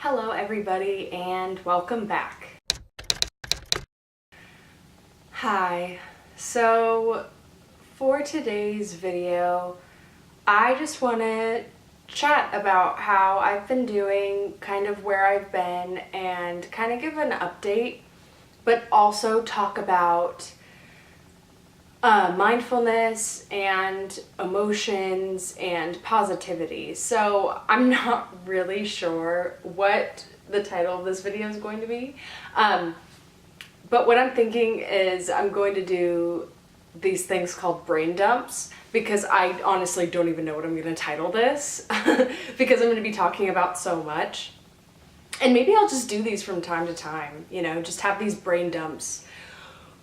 Hello everybody and welcome back. Hi, so for today's video I just want to chat about how I've been doing, kind of where I've been, and kind of give an update, but also talk about mindfulness and emotions and positivity. So I'm not really sure what the title of this video is going to be, but what I'm thinking is I'm going to do these things called brain dumps, because I honestly don't even know what I'm going to title this because I'm going to be talking about so much. And maybe I'll just do these from time to time, you know, just have these brain dumps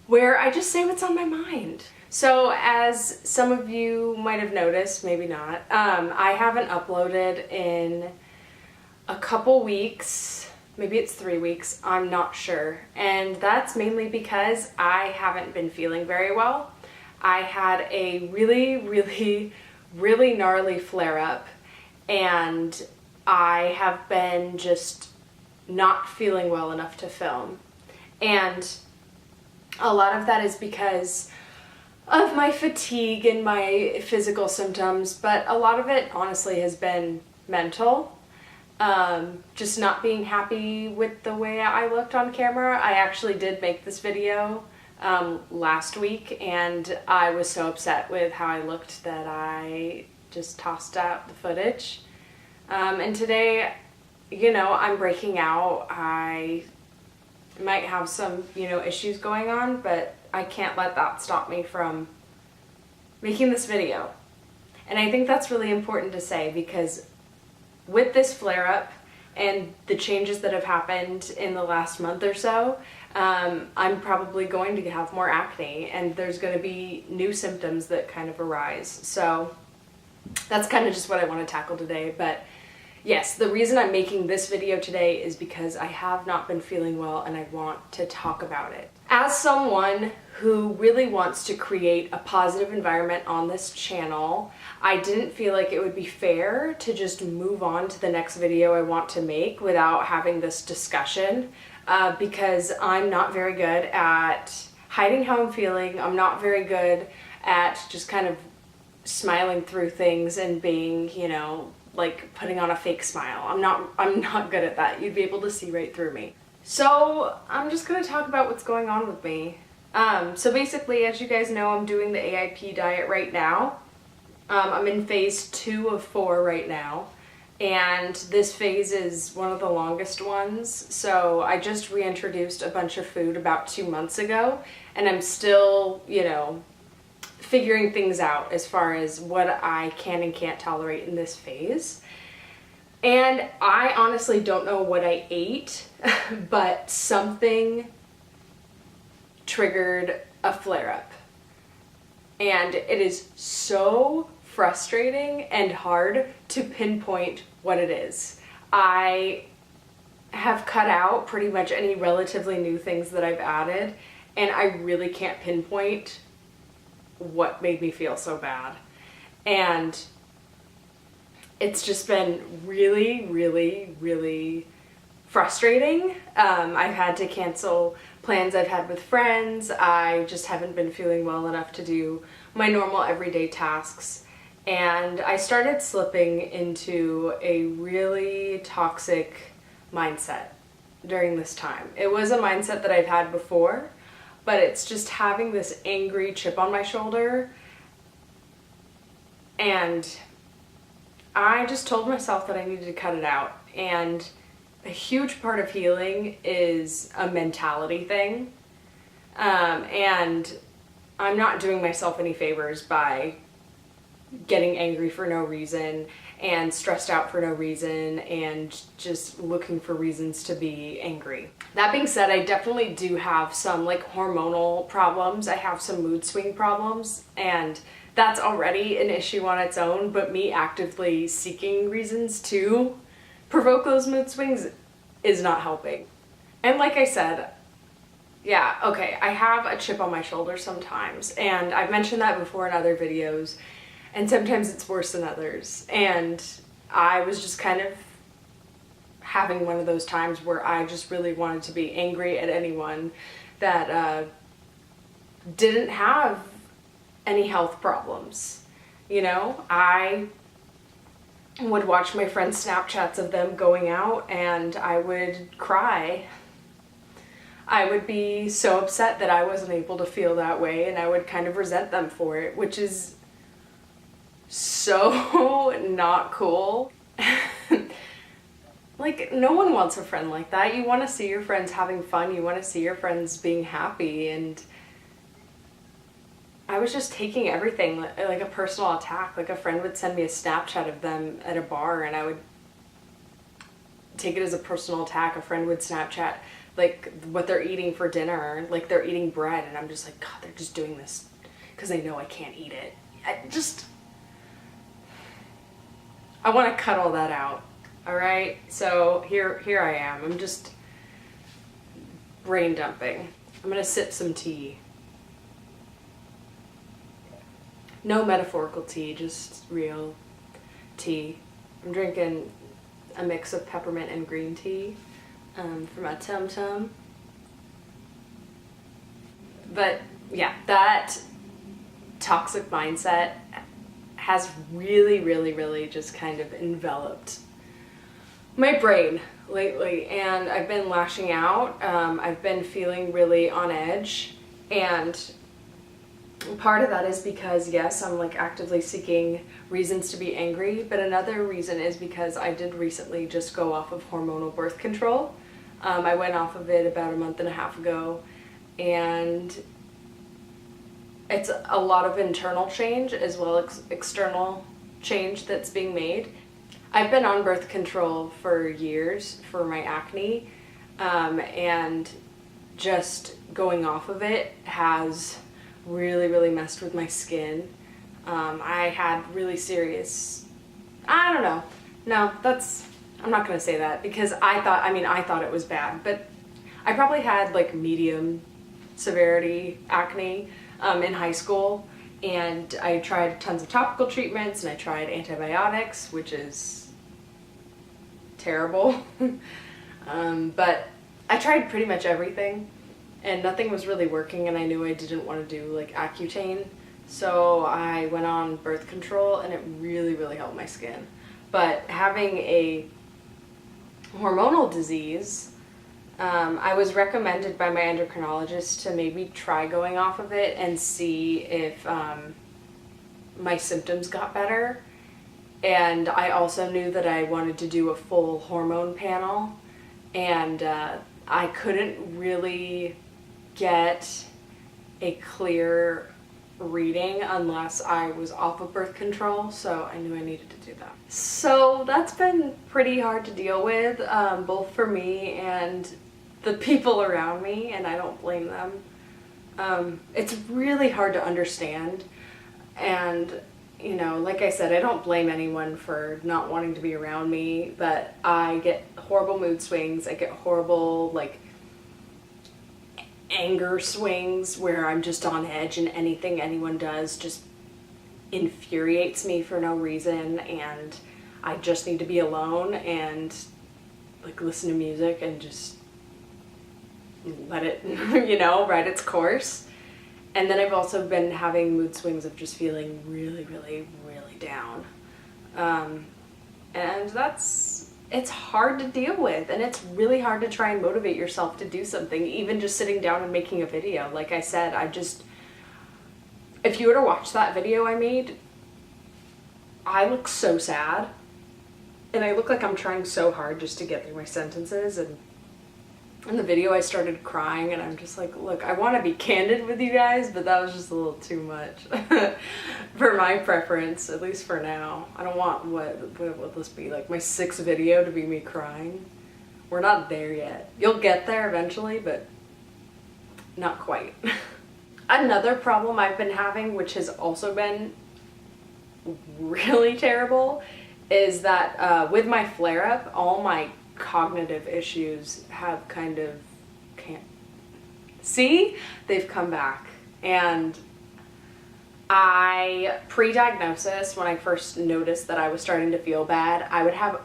where I just say what's on my mind. So as some of you might have noticed, maybe not, I haven't uploaded in a couple weeks, maybe it's 3 weeks, I'm not sure. And that's mainly because I haven't been feeling very well. I had a really gnarly flare-up, and I have been just not feeling well enough to film. And a lot of that is because of my fatigue and my physical symptoms, but a lot of it honestly has been mental. Just not being happy with the way I looked on camera. I actually did make this video last week, and I was so upset with how I looked that I just tossed out the footage. And today, you know, I'm breaking out. I might have some, you know, issues going on, but I can't let that stop me from making this video. And I think that's really important to say, because with this flare-up and the changes that have happened in the last month or so, I'm probably going to have more acne, and there's going to be new symptoms that kind of arise. So that's kind of just what I want to tackle today. But yes, the reason I'm making this video today is because I have not been feeling well and I want to talk about it. As someone who really wants to create a positive environment on this channel, I didn't feel like it would be fair to just move on to the next video I want to make without having this discussion, because I'm not very good at hiding how I'm feeling. I'm not very good at just kind of smiling through things and being, you know, like putting on a fake smile. I'm not good at that. You'd be able to see right through me. So I'm just gonna talk about what's going on with me. So basically, as you guys know, I'm doing the AIP diet right now. I'm in phase 2 of 4 right now, and this phase is one of the longest ones. So I just reintroduced a bunch of food about 2 months ago, and I'm still, you know, figuring things out as far as what I can and can't tolerate in this phase. And I honestly don't know what I ate, but something triggered a flare-up. And it is so frustrating and hard to pinpoint what it is. I have cut out pretty much any relatively new things that I've added, and I really can't pinpoint what made me feel so bad. And it's just been really frustrating. I've had to cancel plans I've had with friends. I just haven't been feeling well enough to do my normal everyday tasks. And I started slipping into a really toxic mindset during this time. It was a mindset that I've had before, but it's just having this angry chip on my shoulder. And I just told myself that I needed to cut it out. And a huge part of healing is a mentality thing. And I'm not doing myself any favors by getting angry for no reason and stressed out for no reason and just looking for reasons to be angry. That being said, I definitely do have some like hormonal problems. I have some mood swing problems, and that's already an issue on its own, but me actively seeking reasons to provoke those mood swings is not helping. And like I said, yeah, okay, I have a chip on my shoulder sometimes, and I've mentioned that before in other videos, and sometimes it's worse than others. And I was just kind of having one of those times where I just really wanted to be angry at anyone that didn't have any health problems. You know, I would watch my friends' Snapchats of them going out and I would cry. I would be so upset that I wasn't able to feel that way, and I would kind of resent them for it, which is so not cool. Like, no one wants a friend like that. You want to see your friends having fun. You want to see your friends being happy, and I was just taking everything like a personal attack. Like, a friend would send me a Snapchat of them at a bar and I would take it as a personal attack. A friend would Snapchat like what they're eating for dinner, like they're eating bread, and I'm just like, God, they're just doing this because they know I can't eat it. I want to cut all that out. All right, so here I am. I'm just brain dumping. I'm gonna sip some tea. No metaphorical tea, just real tea. I'm drinking a mix of peppermint and green tea for my tum-tum. But yeah, that toxic mindset has really just kind of enveloped my brain lately, and I've been lashing out. I've been feeling really on edge, and part of that is because, yes, I'm like actively seeking reasons to be angry, but another reason is because I did recently just go off of hormonal birth control. I went off of it about a month and a half ago, and it's a lot of internal change as well as external change that's being made. I've been on birth control for years for my acne, and just going off of it has really messed with my skin. I had really serious, I don't know. No, I'm not gonna say that because I thought it was bad, but I probably had like medium severity acne in high school, and I tried tons of topical treatments and I tried antibiotics, which is terrible. But I tried pretty much everything and nothing was really working, and I knew I didn't want to do like Accutane, so I went on birth control, and it really helped my skin. But having a hormonal disease, I was recommended by my endocrinologist to maybe try going off of it and see if my symptoms got better. And I also knew that I wanted to do a full hormone panel, and I couldn't really get a clear reading unless I was off of birth control, so I knew I needed to do that. So that's been pretty hard to deal with, both for me and the people around me, and I don't blame them. It's really hard to understand, and you know, like I said, I don't blame anyone for not wanting to be around me, but I get horrible mood swings. I get horrible like anger swings where I'm just on edge, and anything anyone does just infuriates me for no reason, and I just need to be alone and like listen to music and just let it, you know, ride its course. And then I've also been having mood swings of just feeling really down. And it's hard to deal with, and it's really hard to try and motivate yourself to do something, even just sitting down and making a video. Like I said, if you were to watch that video I made, I look so sad, and I look like I'm trying so hard just to get through my sentences, and in the video I started crying, and I'm just like, look, I want to be candid with you guys, but that was just a little too much for my preference, at least for now. I don't want what will this be, like my 6th video to be me crying? We're not there yet. You'll get there eventually, but not quite. Another problem I've been having, which has also been really terrible, is that with my flare-up, all my cognitive issues have kind of they've come back. And pre-diagnosis, when I first noticed that I was starting to feel bad, I would have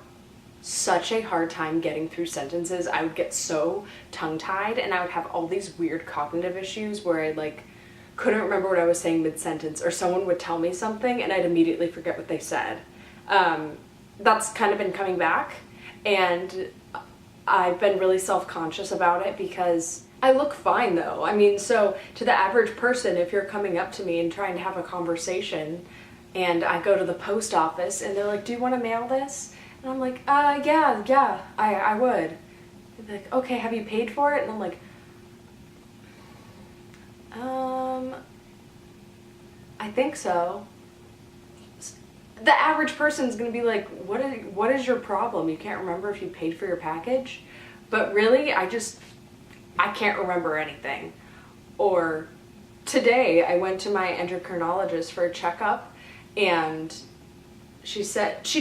such a hard time getting through sentences. I would get so tongue-tied, and I would have all these weird cognitive issues where I like couldn't remember what I was saying mid-sentence, or someone would tell me something and I'd immediately forget what they said. That's kind of been coming back, and I've been really self-conscious about it because I look fine though. I mean, so to the average person, if you're coming up to me and trying to have a conversation and I go to the post office and they're like, do you want to mail this? And I'm like, yeah, I would. And they're like, okay, have you paid for it? And I'm like, I think so. The average person's gonna be like, what is your problem? You can't remember if you paid for your package? But really, I can't remember anything. Or today I went to my endocrinologist for a checkup, and she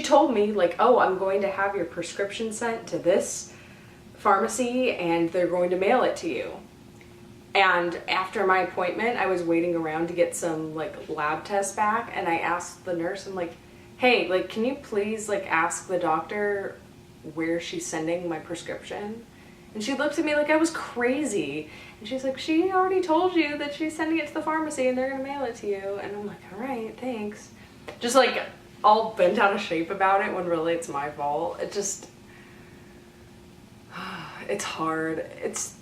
told me like, oh, I'm going to have your prescription sent to this pharmacy and they're going to mail it to you. And after my appointment, I was waiting around to get some like lab tests back, and I asked the nurse, I'm like, hey, like, can you please like ask the doctor where she's sending my prescription? And she looked at me like I was crazy. And she's like, she already told you that she's sending it to the pharmacy and they're gonna mail it to you. And I'm like, all right, thanks. Just like all bent out of shape about it when really it's my fault. It's hard. It's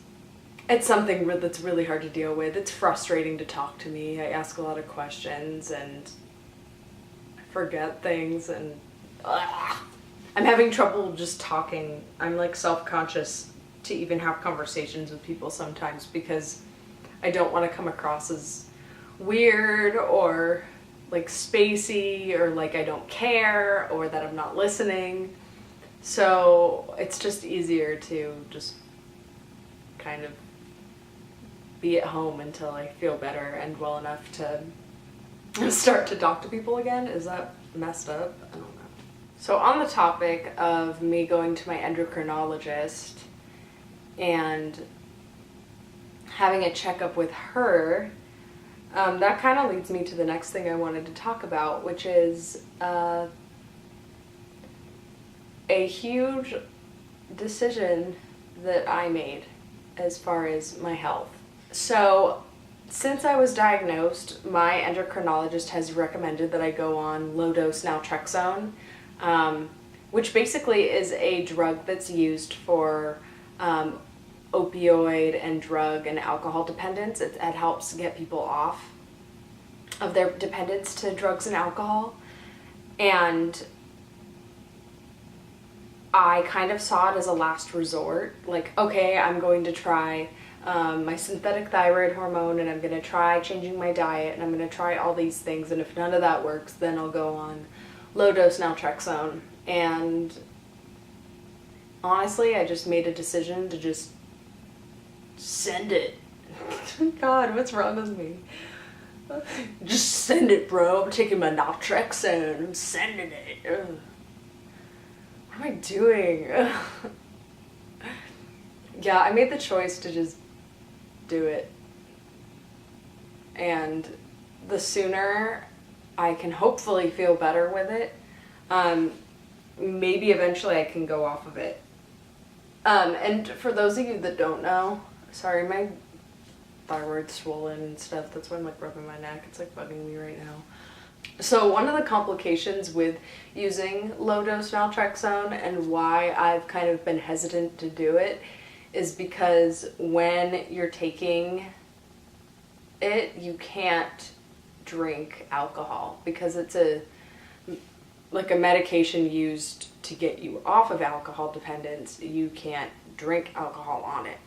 something that's really hard to deal with. It's frustrating to talk to me. I ask a lot of questions and I forget things, and I'm having trouble just talking. I'm like self-conscious to even have conversations with people sometimes because I don't want to come across as weird or like spacey or like I don't care or that I'm not listening. So it's just easier to just kind of be at home until I feel better and well enough to start to talk to people again. Is that messed up? I don't know. So on the topic of me going to my endocrinologist and having a checkup with her, that kind of leads me to the next thing I wanted to talk about, which is a huge decision that I made as far as my health. So since I was diagnosed, my endocrinologist has recommended that I go on low-dose naltrexone, which basically is a drug that's used for opioid and drug and alcohol dependence. It helps get people off of their dependence to drugs and alcohol. And I kind of saw it as a last resort. Like, okay, I'm going to try my synthetic thyroid hormone, and I'm going to try changing my diet, and I'm going to try all these things, and if none of that works, then I'll go on low-dose naltrexone. And honestly, I just made a decision to just send it. God, what's wrong with me? Just send it, bro. I'm taking my naltrexone. I'm sending it. Ugh. What am I doing? Yeah, I made the choice to just do it. And the sooner I can hopefully feel better with it, maybe eventually I can go off of it. And for those of you that don't know, sorry, my thyroid's swollen and stuff. That's why I'm like rubbing my neck. It's like bugging me right now. So one of the complications with using low-dose naltrexone and why I've kind of been hesitant to do it is because when you're taking it, you can't drink alcohol because it's like a medication used to get you off of alcohol dependence. You can't drink alcohol on it.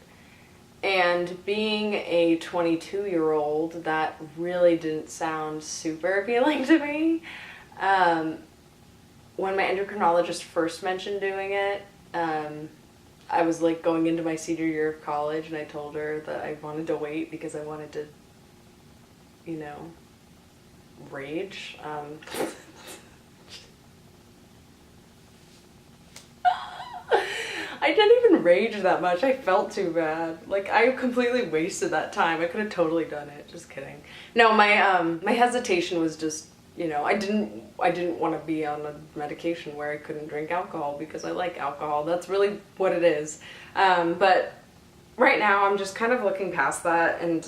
And being a 22-year-old, that really didn't sound super appealing to me. When my endocrinologist first mentioned doing it, I was like going into my senior year of college, and I told her that I wanted to wait because I wanted to, you know, rage. I didn't even rage that much. I felt too bad. Like, I completely wasted that time. I could have totally done it. Just kidding. No, my hesitation was just You know, I didn't want to be on a medication where I couldn't drink alcohol because I like alcohol. That's really what it is. But right now I'm just kind of looking past that, and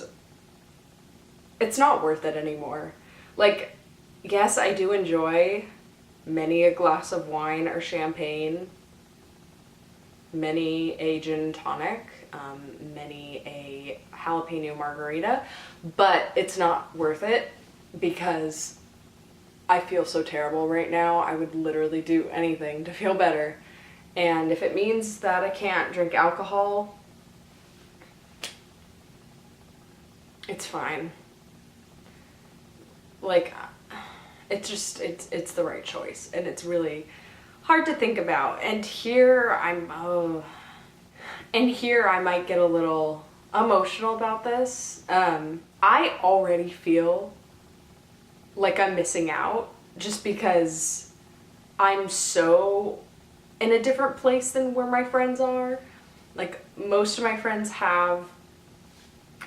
it's not worth it anymore. Like, yes, I do enjoy many a glass of wine or champagne, many a gin and tonic, many a jalapeno margarita, but it's not worth it because I feel so terrible right now. I would literally do anything to feel better. And if it means that I can't drink alcohol, it's fine. Like, it's the right choice, and it's really hard to think about. And here I might get a little emotional about this. I already feel like I'm missing out just because I'm so in a different place than where my friends are. Like, most of my friends have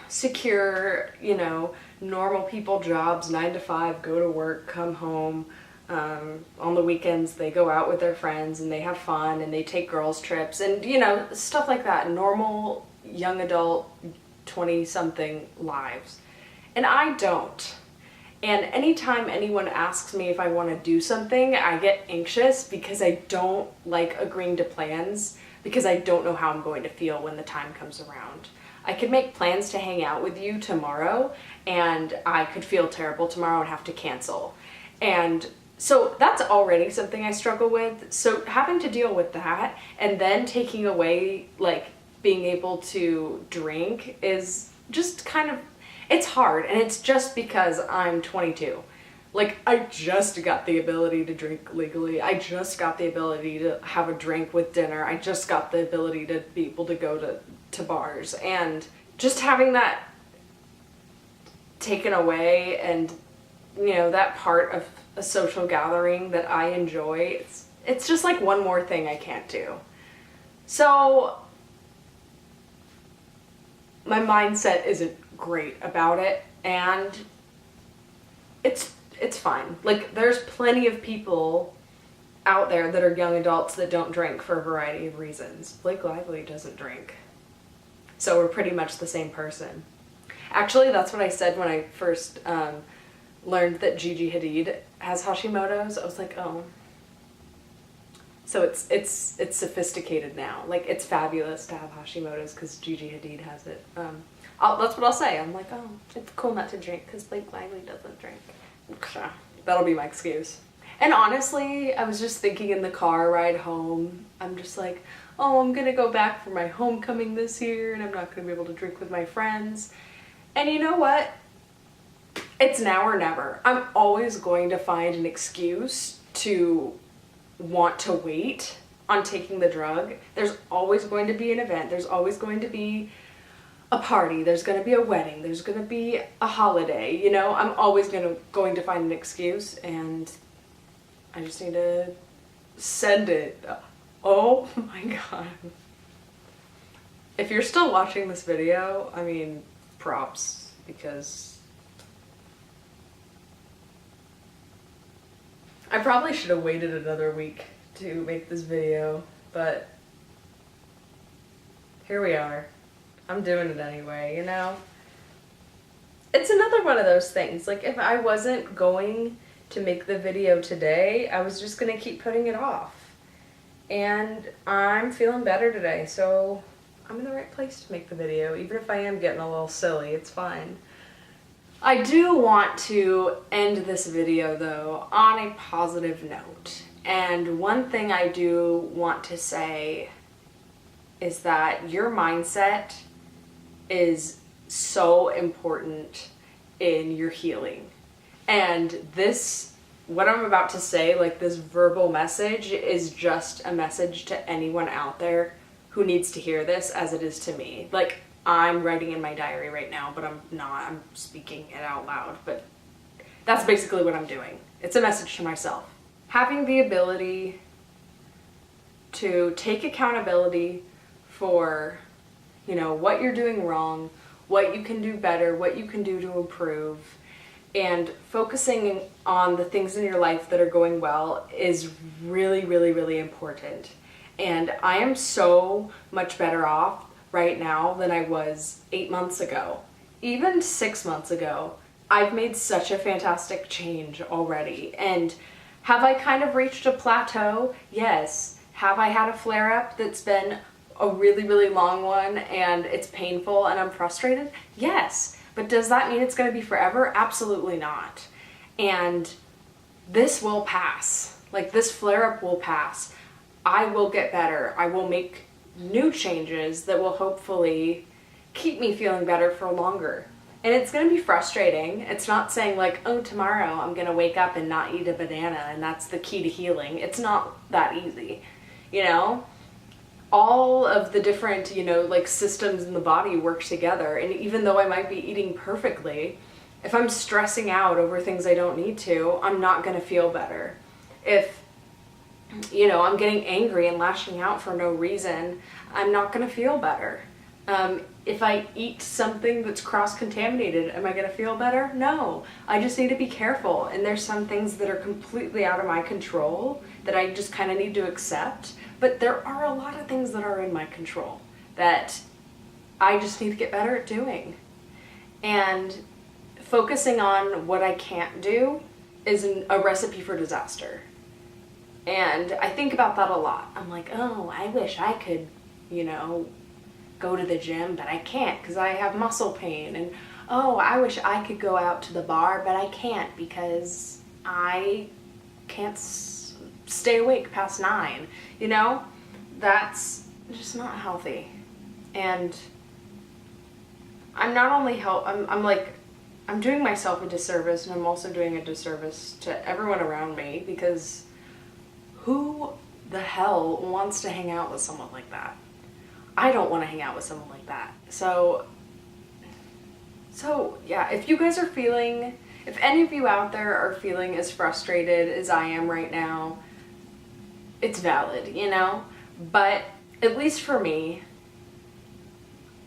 secure, you know, normal people jobs, 9 to 5, go to work, come home. On the weekends they go out with their friends and they have fun and they take girls trips and, you know, stuff like that. Normal young adult 20-something lives. And I don't. And anytime anyone asks me if I want to do something, I get anxious because I don't like agreeing to plans because I don't know how I'm going to feel when the time comes around. I could make plans to hang out with you tomorrow and I could feel terrible tomorrow and have to cancel. And so that's already something I struggle with. So having to deal with that and then taking away, like, being able to drink is just kind of, it's hard. And it's just because I'm 22. Like, I just got the ability to drink legally. I just got the ability to have a drink with dinner. I just got the ability to be able to go to bars. And just having that taken away and, you know, that part of a social gathering that I enjoy, it's just like one more thing I can't do. So my mindset isn't great about it, and it's fine. Like, there's plenty of people out there that are young adults that don't drink for a variety of reasons. Blake Lively doesn't drink. So we're pretty much the same person. Actually, that's what I said when I first learned that Gigi Hadid has Hashimoto's. I was like, oh. So it's sophisticated now. Like, it's fabulous to have Hashimoto's because Gigi Hadid has it. That's what I'll say. I'm like, oh, it's cool not to drink because Blake Lively doesn't drink. That'll be my excuse. And honestly, I was just thinking in the car ride home, I'm just like, oh, I'm gonna go back for my homecoming this year and I'm not gonna be able to drink with my friends. And you know what? It's now or never. I'm always going to find an excuse to want to wait on taking the drug. There's always going to be an event. There's always going to be a party. There's going to be a wedding. There's going to be a holiday. You know, I'm always going to find an excuse, and I just need to send it. Oh my god. If you're still watching this video, I mean, props, because I probably should have waited another week to make this video, but here we are. I'm doing it anyway, you know? It's another one of those things. Like, if I wasn't going to make the video today, I was just gonna keep putting it off. And I'm feeling better today, so I'm in the right place to make the video. Even if I am getting a little silly, it's fine. I do want to end this video, though, on a positive note. And one thing I do want to say is that your mindset is so important in your healing. And this, what I'm about to say, like this verbal message, is just a message to anyone out there who needs to hear this, as it is to me. Like, I'm writing in my diary right now, but I'm not. I'm speaking it out loud, but that's basically what I'm doing. It's a message to myself. Having the ability to take accountability for, you know, what you're doing wrong, what you can do better, what you can do to improve, and focusing on the things in your life that are going well is really, really, really important. And I am so much better off right now than I was 8 months ago. Even 6 months ago, I've made such a fantastic change already. And have I kind of reached a plateau? Yes. Have I had a flare-up that's been a really, really long one and it's painful and I'm frustrated? Yes. But does that mean it's going to be forever? Absolutely not. And this will pass. Like, this flare-up will pass. I will get better. I will make new changes that will hopefully keep me feeling better for longer. And it's going to be frustrating. It's not saying like, oh, tomorrow I'm going to wake up and not eat a banana and that's the key to healing. It's not that easy, you know? All of the different, you know, like systems in the body work together. And even though I might be eating perfectly, if I'm stressing out over things I don't need to, I'm not going to feel better. If, you know, I'm getting angry and lashing out for no reason, I'm not going to feel better. If I eat something that's cross-contaminated, am I going to feel better? No. I just need to be careful. And there's some things that are completely out of my control that I just kind of need to accept. But there are a lot of things that are in my control that I just need to get better at doing. And focusing on what I can't do is a recipe for disaster. And I think about that a lot. I'm like, oh, I wish I could, you know, go to the gym, but I can't because I have muscle pain. And oh, I wish I could go out to the bar, but I can't because I can't stay awake past 9. You know, that's just not healthy. And I'm not only I'm doing myself a disservice, and I'm also doing a disservice to everyone around me, because who the hell wants to hang out with someone like that? I don't want to hang out with someone like that. So yeah, if you guys are feeling, if any of you out there are feeling as frustrated as I am right now, it's valid, you know? But at least for me,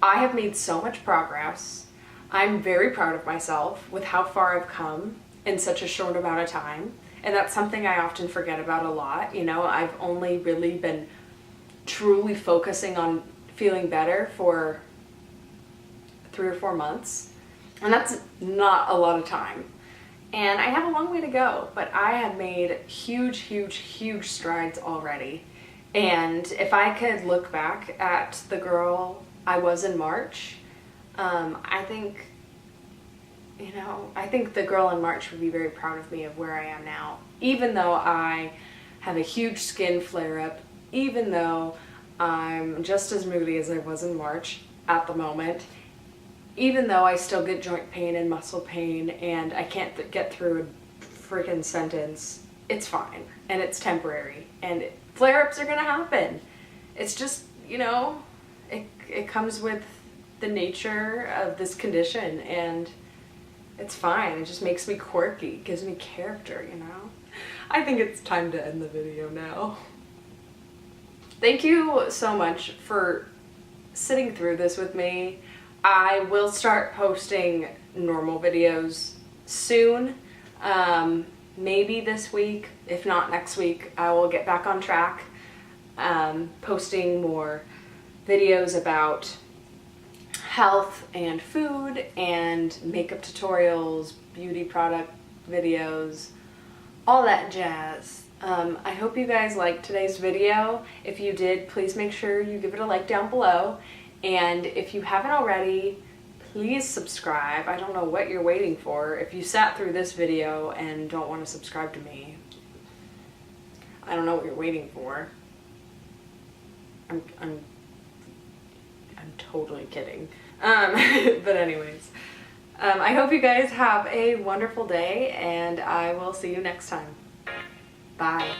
I have made so much progress. I'm very proud of myself with how far I've come in such a short amount of time. And that's something I often forget about a lot. You know, I've only really been truly focusing on feeling better for 3 or 4 months. And that's not a lot of time. And I have a long way to go, but I have made huge, huge, huge strides already. And if I could look back at the girl I was in March, I think, you know, I think the girl in March would be very proud of me of where I am now. Even though I have a huge skin flare-up, even though I'm just as moody as I was in March at the moment, even though I still get joint pain and muscle pain and I can't get through a freaking sentence, it's fine and it's temporary and flare-ups are gonna happen. It's just, you know, it comes with the nature of this condition and it's fine. It just makes me quirky, gives me character, you know? I think it's time to end the video now. Thank you so much for sitting through this with me. I will start posting normal videos soon. Maybe this week, if not next week, I will get back on track, posting more videos about health and food and makeup tutorials, beauty product videos, all that jazz. I hope you guys liked today's video. If you did, please make sure you give it a like down below. And if you haven't already, please subscribe. I don't know what you're waiting for. If you sat through this video and don't want to subscribe to me, I don't know what you're waiting for. I'm totally kidding. But anyways, I hope you guys have a wonderful day and I will see you next time. Bye.